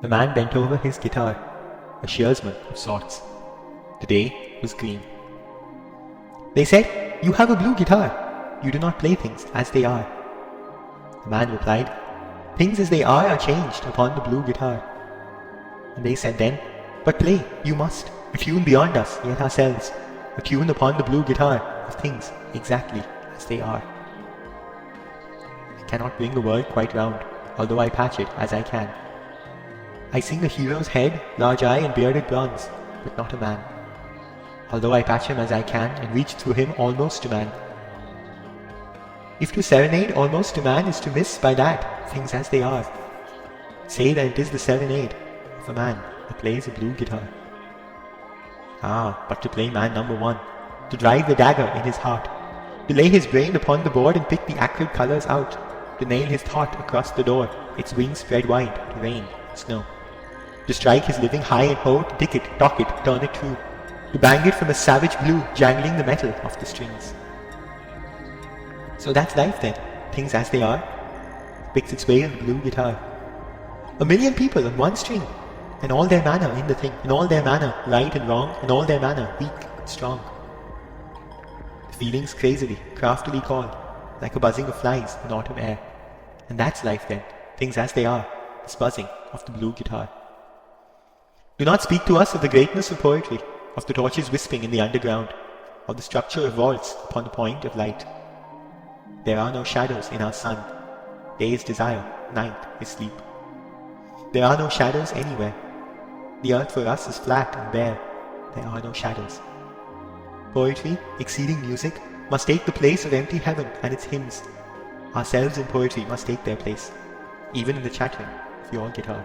The man bent over his guitar, a shearsman of sorts. The day was green. They said, "You have a blue guitar. You do not play things as they are." The man replied, "Things as they are changed upon the blue guitar." And they said then, "But play, you must, a tune beyond us yet ourselves, a tune upon the blue guitar of things exactly as they are." I cannot bring the world quite round, although I patch it as I can. I sing a hero's head, large eye and bearded bronze, but not a man, although I patch him as I can and reach through him almost to man. If to serenade almost to man is to miss by that things as they are, say that it is the serenade of a man that plays a blue guitar. But to play man number one, to drive the dagger in his heart, to lay his brain upon the board and pick the acrid colours out, to nail his thought across the door, its wings spread wide to rain, snow, to strike his living high and ho, to tick it, dock it, turn it true, to bang it from a savage blue, jangling the metal of the strings. So that's life then, things as they are, picks its way on the blue guitar. A million people on one string, and all their manner in the thing, and all their manner right and wrong, and all their manner weak and strong. The feelings crazily, craftily called, like a buzzing of flies in autumn air. And that's life then, things as they are, this buzzing of the blue guitar. Do not speak to us of the greatness of poetry, of the torches wisping in the underground, of the structure of vaults upon the point of light. There are no shadows in our sun. Day is desire, night is sleep. There are no shadows anywhere. The earth for us is flat and bare. There are no shadows. Poetry, exceeding music, must take the place of empty heaven and its hymns. Ourselves in poetry must take their place, even in the chattering of your guitar.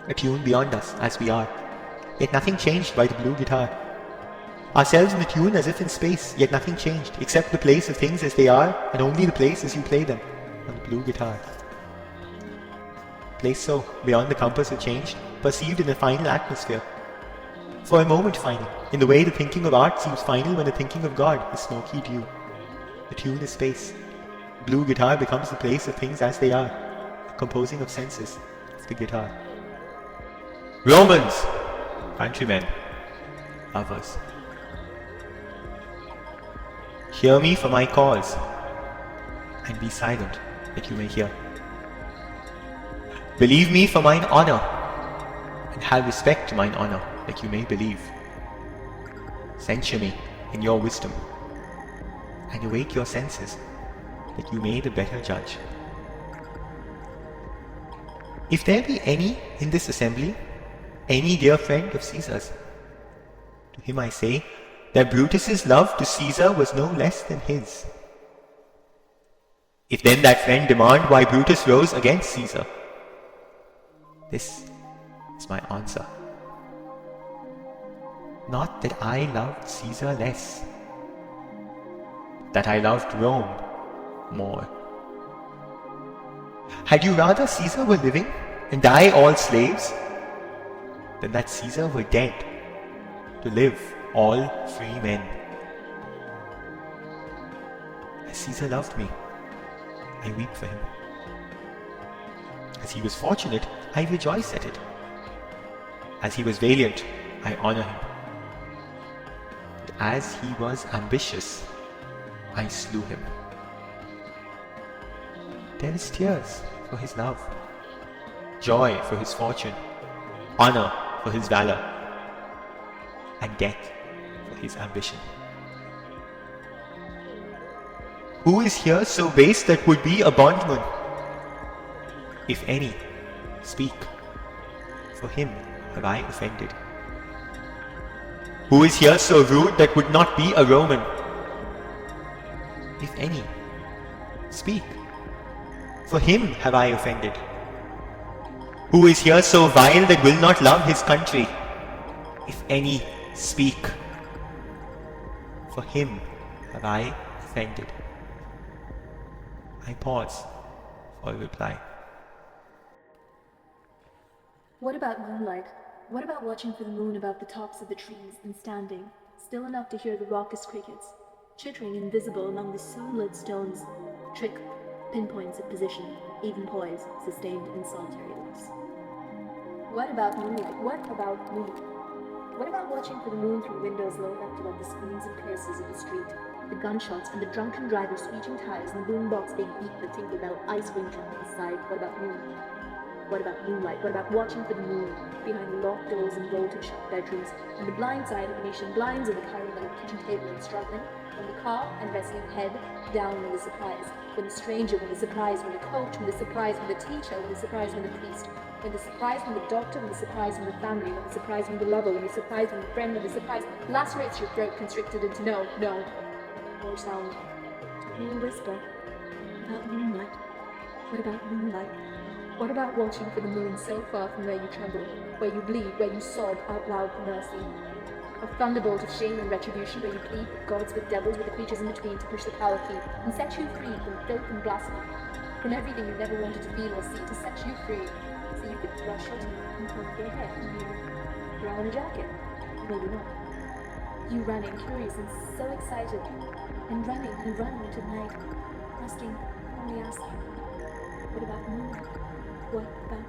A tune beyond us as we are, yet nothing changed by the blue guitar. Ourselves in the tune as if in space, yet nothing changed, except the place of things as they are, and only the place as you play them, on the blue guitar. Place so, beyond the compass of change, perceived in the final atmosphere. For a moment final, in the way the thinking of art seems final when the thinking of God is smoky dew. The tune is space. The blue guitar becomes the place of things as they are, the composing of senses of the guitar. Romans, countrymen, lovers, hear me for my cause, and be silent that you may hear. Believe me for mine honour, and have respect to mine honour, that you may believe. Censure me in your wisdom, and awake your senses, that you may the better judge. If there be any in this assembly, any dear friend of Caesar's, to him I say that Brutus's love to Caesar was no less than his. If then that friend demand why Brutus rose against Caesar, this is my answer. Not that I loved Caesar less, that I loved Rome more. Had you rather Caesar were living and die all slaves, than that Caesar were dead to live all free men? As Caesar loved me, I weep for him. As he was fortunate, I rejoice at it. As he was valiant, I honour him. But as he was ambitious, I slew him. There is tears for his love, joy for his fortune, honour for his valour, and death for his ambition. Who is here so base that would be a bondman? If any, speak, for him have I offended. Who is here so rude that would not be a Roman? If any, speak, for him have I offended. Who is here so vile that will not love his country? If any, speak, for him have I offended. I pause for a reply. What about moonlight? What about watching for the moon above the tops of the trees and standing, still enough to hear the raucous crickets, chittering invisible among the soon-lit stones, trick pinpoints of position, even poise, sustained in solitary looks. What about moonlight? What about moon? What about watching for the moon through windows low left above the screens and curses of the street? The gunshots and the drunken driver screeching tires and the boombox being beat with tingle bell ice cream truck on the side. What about moon? What about moonlight? What about watching for the moon behind locked doors and bolted shut bedrooms and the blind side of Venetian blinds of the current on the kitchen table and struggling? When the car and resting head down when the surprise, when the stranger, when the surprise, when the coach, when the surprise, when the teacher, when the surprise, when the priest, when the surprise, when the doctor, when the surprise, when the family, when the surprise, when the lover, when the surprise, when the friend, when the surprise lacerates your throat, constricted into no, or sound. To hear a whisper about moonlight. What about moonlight? What about watching for the moon so far from where you tremble, where you bleed, where you sob out loud for mercy? A thunderbolt of shame and retribution where you plead with gods, with devils, with the creatures in between to push the power key and set you free from filth and blasphemy, from everything you never wanted to feel or see, to set you free so you could brush your teeth and comb your hair and you throw on a jacket. Maybe not. You running, curious and so excited, and running into the night, asking, what about moon? What about